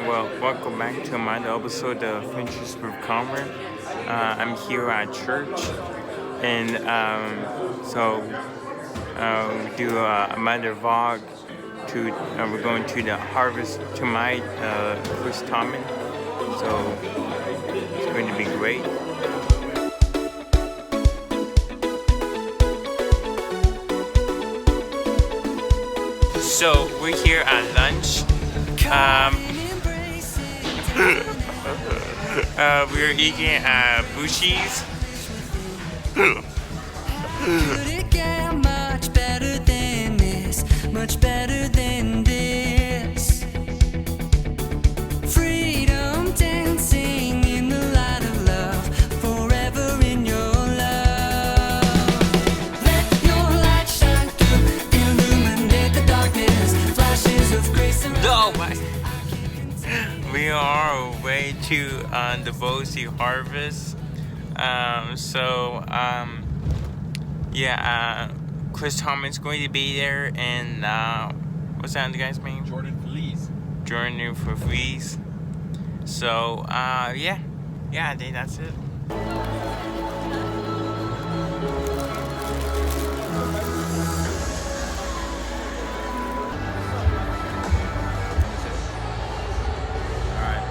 welcome back to another episode of Finches with Conrad. I'm here at church, and we do another vlog. We're going to the harvest tonight, Chris Tomlin. So it's going to be great. So we're here at lunch. We're eating bushies. Could it get much better than this? Much better than this. Freedom dancing in the light of love, forever in your love. Let your light shine through, illuminate the darkness, flashes of grace and Oh my! We are on our way to the Boise Harvest. Chris Tomlin's going to be there, and what's that other guy's name? Feliz. Jordan for Feliz. So, I think that's it. Alright,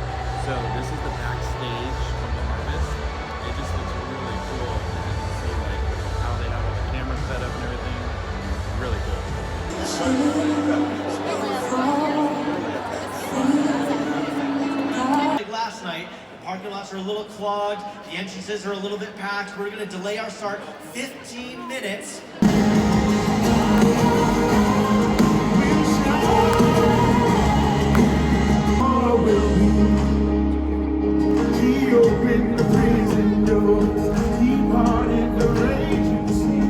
so this is the backstage of the harvest. It just looks really cool. As you can see, like, how they have all the cameras set up and everything. Really cool. Like last night, the parking lots are a little clogged, the entrances are a little bit packed. We're going to delay our start 15 minutes. He opened the prison doors. He parted the raging sea.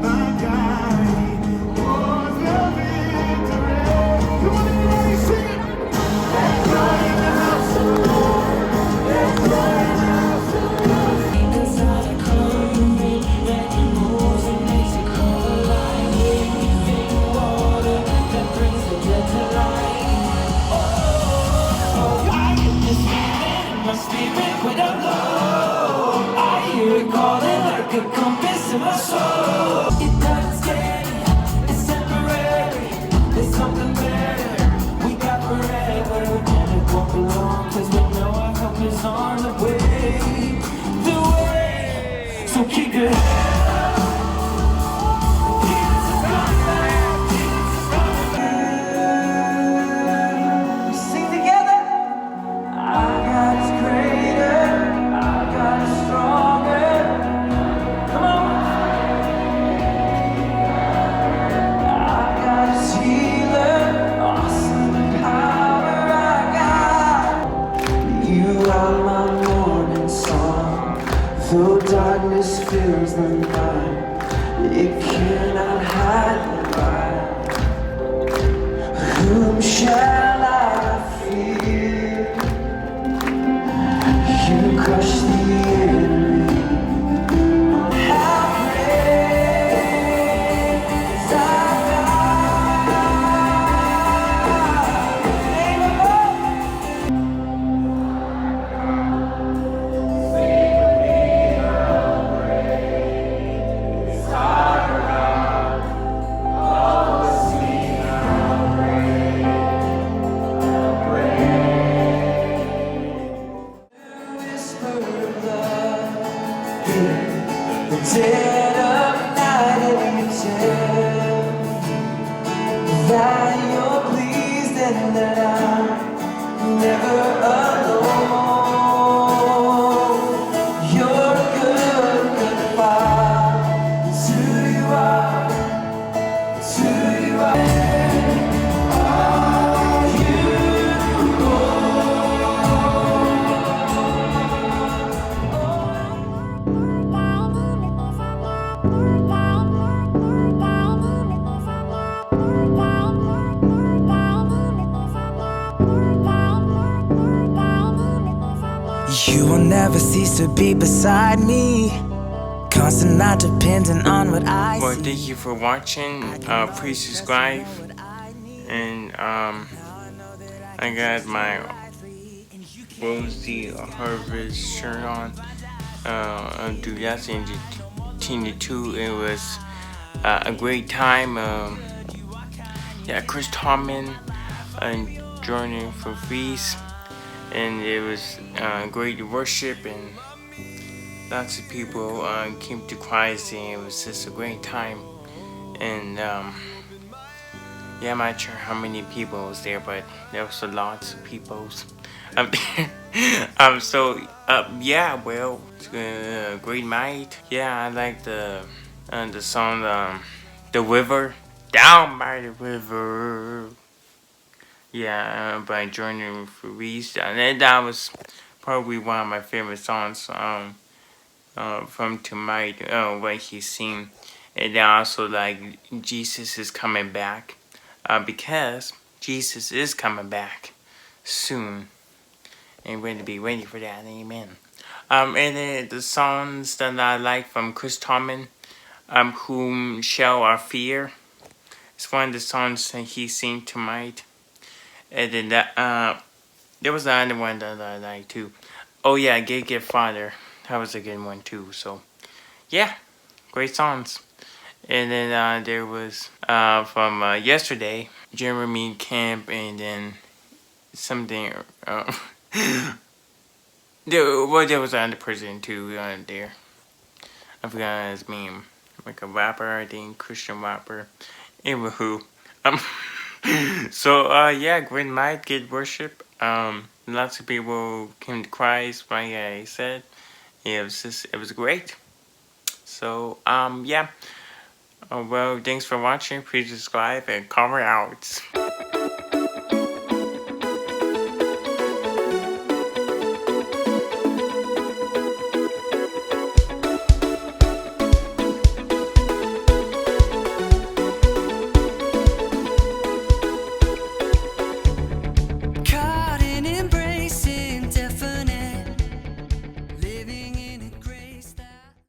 My God, he was the victory. Come on, everybody, sing it. There's joy in the house of the Lord. There's joy in the house of the Lord. Inside a clothing that moves and makes it come alive. Living water that brings the dead to life. Oh, I get this feeling in my spirit when I'm low. I hear it calling like a compass in my soul. It doesn't scare me, it's temporary. There's something better, we got forever. And it won't be long, cause we know our help is on the way. The way, so keep it. Jesus is coming back, Jesus is coming back. Sing together. Our God is greater, our God is stronger. Come on. Our God is healer, awesome in power. Our God, you are my morning song. Though darkness fills the night, it cannot hide the light. Whom shall I fear? You crush the enemy. How great is our God? Name above. Whisper of love, the dead of night, and you tell that you're pleased and that I'm never alone. You're a good, good Father. It's who you are. It's who you are. Are you You will never cease to be beside me, constant, not dependent on what I Well, see. thank you for watching. Please subscribe, and I got my Boise Harvest shirt on. I'm 2022. It was a great time. Yeah, Chris Tomlin joining for Feliz, and it was great worship, and lots of people came to Christ, and it was just a great time. And yeah, I'm not sure how many people was there, but there was a lots of people up there. Yeah, well, it's a great night. Yeah, I like the song, The River, Down by the River. Yeah, by Jordan Feliz, and that was probably one of my favorite songs from tonight. When he sing, and then also like Jesus is coming back, because Jesus is coming back soon, and we're going to be ready for that. Amen. And then the songs that I like from Chris Tomlin, Whom Shall I Fear? It's one of the songs that he sing tonight. And then there was another one that I like too. Oh yeah, Get Father. That was a good one too. So yeah, great songs. And then there was from yesterday, Jeremy Camp, and then something. There was another person too there. I forgot his name. Like a rapper, I think, Christian rapper. Anywho, so yeah, great night, good worship. Lots of people came to Christ, like I said. It was great. So yeah. Well, thanks for watching. Please subscribe and comment out.